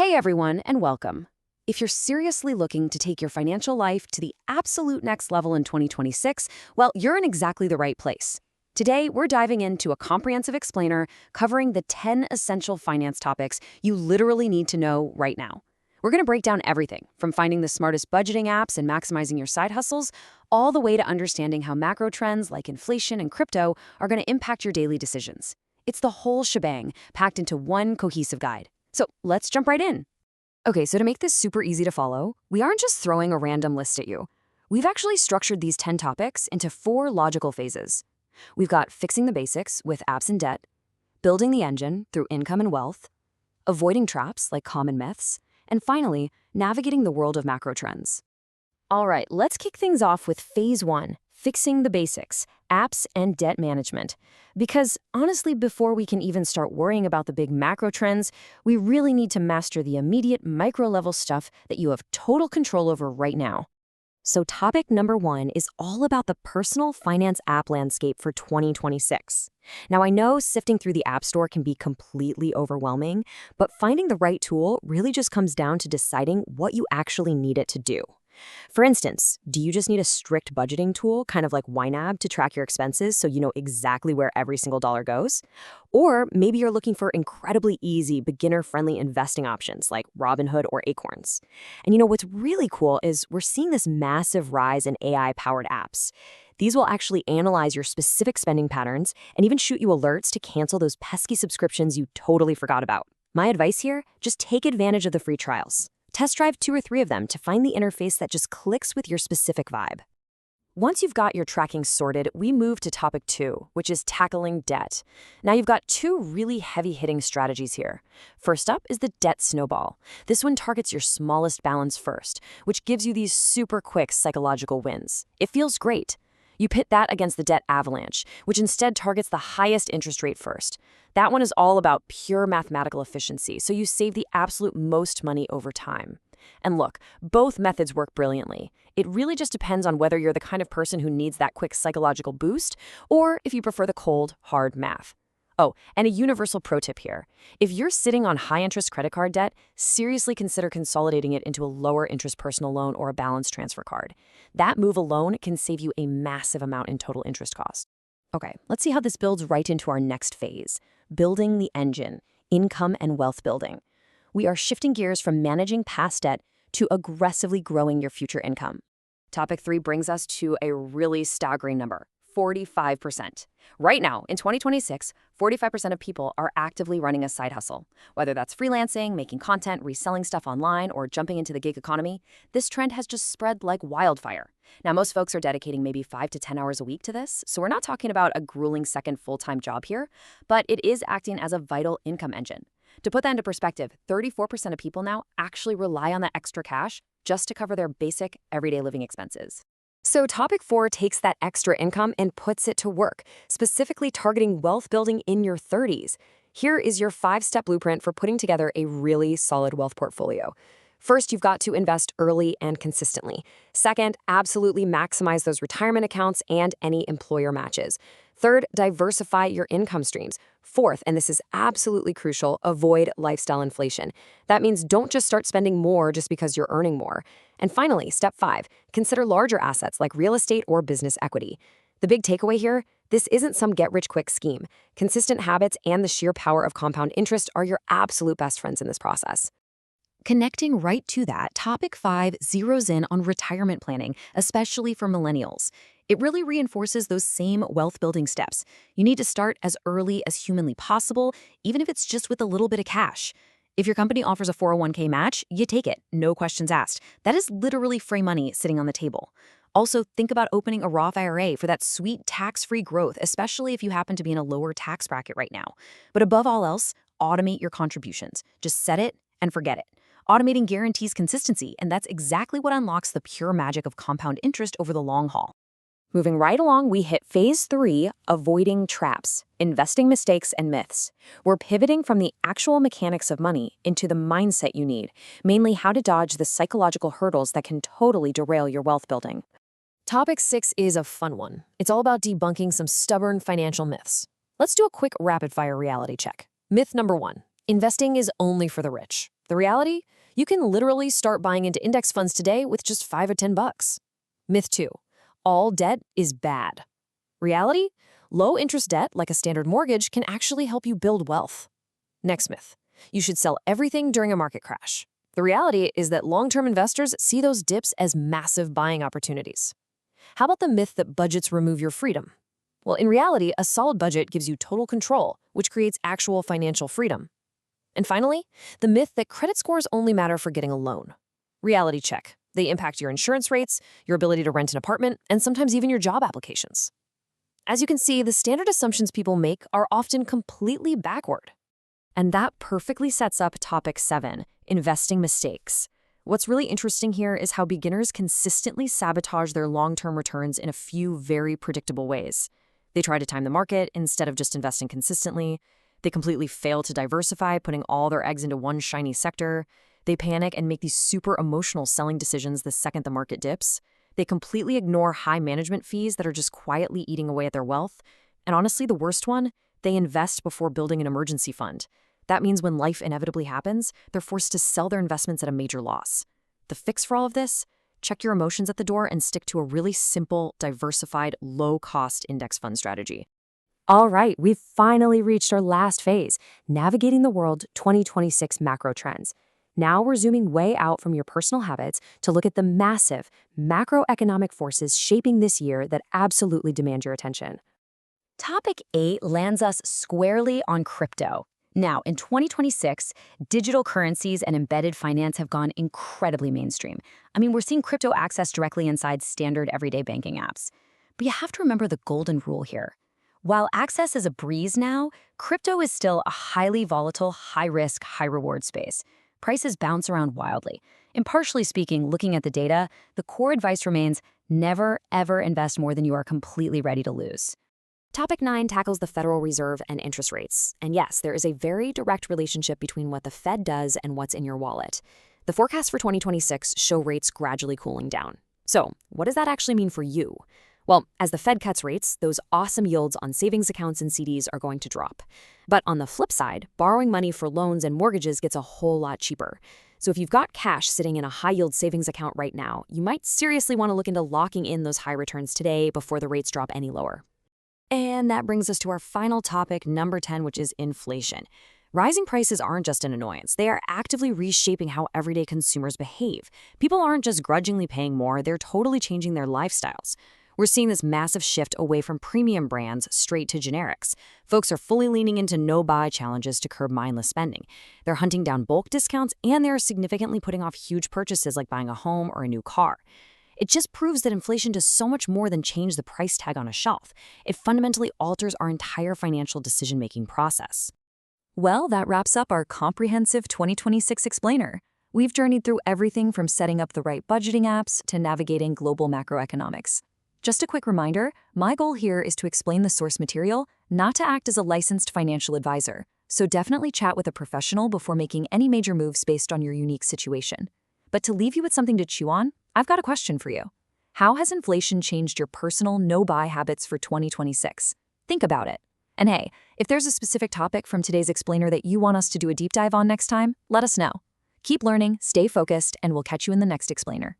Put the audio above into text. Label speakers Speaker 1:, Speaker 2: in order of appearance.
Speaker 1: Hey everyone, and welcome. If you're seriously looking to take your financial life to the absolute next level in 2026, well, you're in exactly the right place. Today, we're diving into a comprehensive explainer covering the 10 essential finance topics you literally need to know right now. We're going to break down everything from finding the smartest budgeting apps and maximizing your side hustles, all the way to understanding how macro trends like inflation and crypto are going to impact your daily decisions. It's the whole shebang packed into one cohesive guide. So let's jump right in. Okay, so to make this super easy to follow, we aren't just throwing a random list at you. We've actually structured these 10 topics into 4 logical phases. We've got fixing the basics with apps and debt, building the engine through income and wealth, avoiding traps like common myths, and finally, navigating the world of macro trends. All right, let's kick things off with phase 1, fixing the basics, apps and debt management. Because honestly, before we can even start worrying about the big macro trends, we really need to master the immediate micro-level stuff that you have total control over right now. So topic number 1 is all about the personal finance app landscape for 2026. Now, I know sifting through the App Store can be completely overwhelming, but finding the right tool really just comes down to deciding what you actually need it to do. For instance, do you just need a strict budgeting tool, kind of like YNAB, to track your expenses so you know exactly where every single dollar goes? Or maybe you're looking for incredibly easy, beginner-friendly investing options like Robinhood or Acorns. And what's really cool is we're seeing this massive rise in AI-powered apps. These will actually analyze your specific spending patterns and even shoot you alerts to cancel those pesky subscriptions you totally forgot about. My advice here, just take advantage of the free trials. Test drive 2 or 3 of them to find the interface that just clicks with your specific vibe. Once you've got your tracking sorted, we move to topic 2, which is tackling debt. Now you've got 2 really heavy-hitting strategies here. First up is the debt snowball. This one targets your smallest balance first, which gives you these super quick psychological wins. It feels great. You pit that against the debt avalanche, which instead targets the highest interest rate first. That one is all about pure mathematical efficiency, so you save the absolute most money over time. And look, both methods work brilliantly. It really just depends on whether you're the kind of person who needs that quick psychological boost, or if you prefer the cold, hard math. Oh, and a universal pro tip here. If you're sitting on high-interest credit card debt, seriously consider consolidating it into a lower-interest personal loan or a balance transfer card. That move alone can save you a massive amount in total interest cost. Okay, let's see how this builds right into our next phase, building the engine, income and wealth building. We are shifting gears from managing past debt to aggressively growing your future income. Topic 3 brings us to a really staggering number. 45%. Right now, in 2026, 45% of people are actively running a side hustle. Whether that's freelancing, making content, reselling stuff online, or jumping into the gig economy, this trend has just spread like wildfire. Now, most folks are dedicating maybe 5 to 10 hours a week to this, so we're not talking about a grueling second full-time job here, but it is acting as a vital income engine. To put that into perspective, 34% of people now actually rely on that extra cash just to cover their basic, everyday living expenses. So topic 4 takes that extra income and puts it to work, specifically targeting wealth building in your 30s. Here is your 5-step blueprint for putting together a really solid wealth portfolio. First, you've got to invest early and consistently. Second, absolutely maximize those retirement accounts and any employer matches. Third, diversify your income streams. Fourth, and this is absolutely crucial, avoid lifestyle inflation. That means don't just start spending more just because you're earning more. And finally, step 5, consider larger assets like real estate or business equity. The big takeaway here, this isn't some get-rich-quick scheme. Consistent habits and the sheer power of compound interest are your absolute best friends in this process. Connecting right to that, topic 5 zeroes in on retirement planning, especially for millennials. It really reinforces those same wealth-building steps. You need to start as early as humanly possible, even if it's just with a little bit of cash. If your company offers a 401k match, you take it, no questions asked. That is literally free money sitting on the table. Also, think about opening a Roth IRA for that sweet tax-free growth, especially if you happen to be in a lower tax bracket right now. But above all else, automate your contributions. Just set it and forget it. Automating guarantees consistency, and that's exactly what unlocks the pure magic of compound interest over the long haul. Moving right along, we hit phase 3, avoiding traps, investing mistakes and myths. We're pivoting from the actual mechanics of money into the mindset you need, mainly how to dodge the psychological hurdles that can totally derail your wealth building. Topic 6 is a fun one. It's all about debunking some stubborn financial myths. Let's do a quick rapid-fire reality check. Myth number 1. Investing is only for the rich. The reality? You can literally start buying into index funds today with just $5 or $10. Myth 2. All debt is bad. Reality? Low interest debt, like a standard mortgage, can actually help you build wealth. Next myth. You should sell everything during a market crash. The reality is that long-term investors see those dips as massive buying opportunities. How about the myth that budgets remove your freedom? Well, in reality, a solid budget gives you total control, which creates actual financial freedom. And finally, the myth that credit scores only matter for getting a loan. Reality check. They impact your insurance rates, your ability to rent an apartment, and sometimes even your job applications. As you can see, the standard assumptions people make are often completely backward. And that perfectly sets up topic 7, investing mistakes. What's really interesting here is how beginners consistently sabotage their long-term returns in a few very predictable ways. They try to time the market instead of just investing consistently. They completely fail to diversify, putting all their eggs into one shiny sector. They panic and make these super emotional selling decisions the second the market dips. They completely ignore high management fees that are just quietly eating away at their wealth. And honestly, the worst one, they invest before building an emergency fund. That means when life inevitably happens, they're forced to sell their investments at a major loss. The fix for all of this? Check your emotions at the door and stick to a really simple, diversified, low-cost index fund strategy. All right, we've finally reached our last phase, navigating the world 2026 macro trends. Now we're zooming way out from your personal habits to look at the massive macroeconomic forces shaping this year that absolutely demand your attention. Topic 8 lands us squarely on crypto. Now, in 2026, digital currencies and embedded finance have gone incredibly mainstream. I mean, we're seeing crypto accessed directly inside standard everyday banking apps. But you have to remember the golden rule here. While access is a breeze now, crypto is still a highly volatile, high-risk, high-reward space. Prices bounce around wildly. Impartially speaking, looking at the data, the core advice remains never, ever invest more than you are completely ready to lose. Topic 9 tackles the Federal Reserve and interest rates. And yes, there is a very direct relationship between what the Fed does and what's in your wallet. The forecasts for 2026 show rates gradually cooling down. So, what does that actually mean for you? Well, as the Fed cuts rates, those awesome yields on savings accounts and CDs are going to drop. But on the flip side, borrowing money for loans and mortgages gets a whole lot cheaper. So if you've got cash sitting in a high-yield savings account right now, you might seriously want to look into locking in those high returns today before the rates drop any lower. And that brings us to our final topic, number 10, which is inflation. Rising prices aren't just an annoyance. They are actively reshaping how everyday consumers behave. People aren't just grudgingly paying more, they're totally changing their lifestyles. We're seeing this massive shift away from premium brands straight to generics. Folks are fully leaning into no-buy challenges to curb mindless spending. They're hunting down bulk discounts, and they're significantly putting off huge purchases like buying a home or a new car. It just proves that inflation does so much more than change the price tag on a shelf. It fundamentally alters our entire financial decision-making process. Well, that wraps up our comprehensive 2026 explainer. We've journeyed through everything from setting up the right budgeting apps to navigating global macroeconomics. Just a quick reminder, my goal here is to explain the source material, not to act as a licensed financial advisor. So definitely chat with a professional before making any major moves based on your unique situation. But to leave you with something to chew on, I've got a question for you. How has inflation changed your personal no-buy habits for 2026? Think about it. And hey, if there's a specific topic from today's explainer that you want us to do a deep dive on next time, let us know. Keep learning, stay focused, and we'll catch you in the next explainer.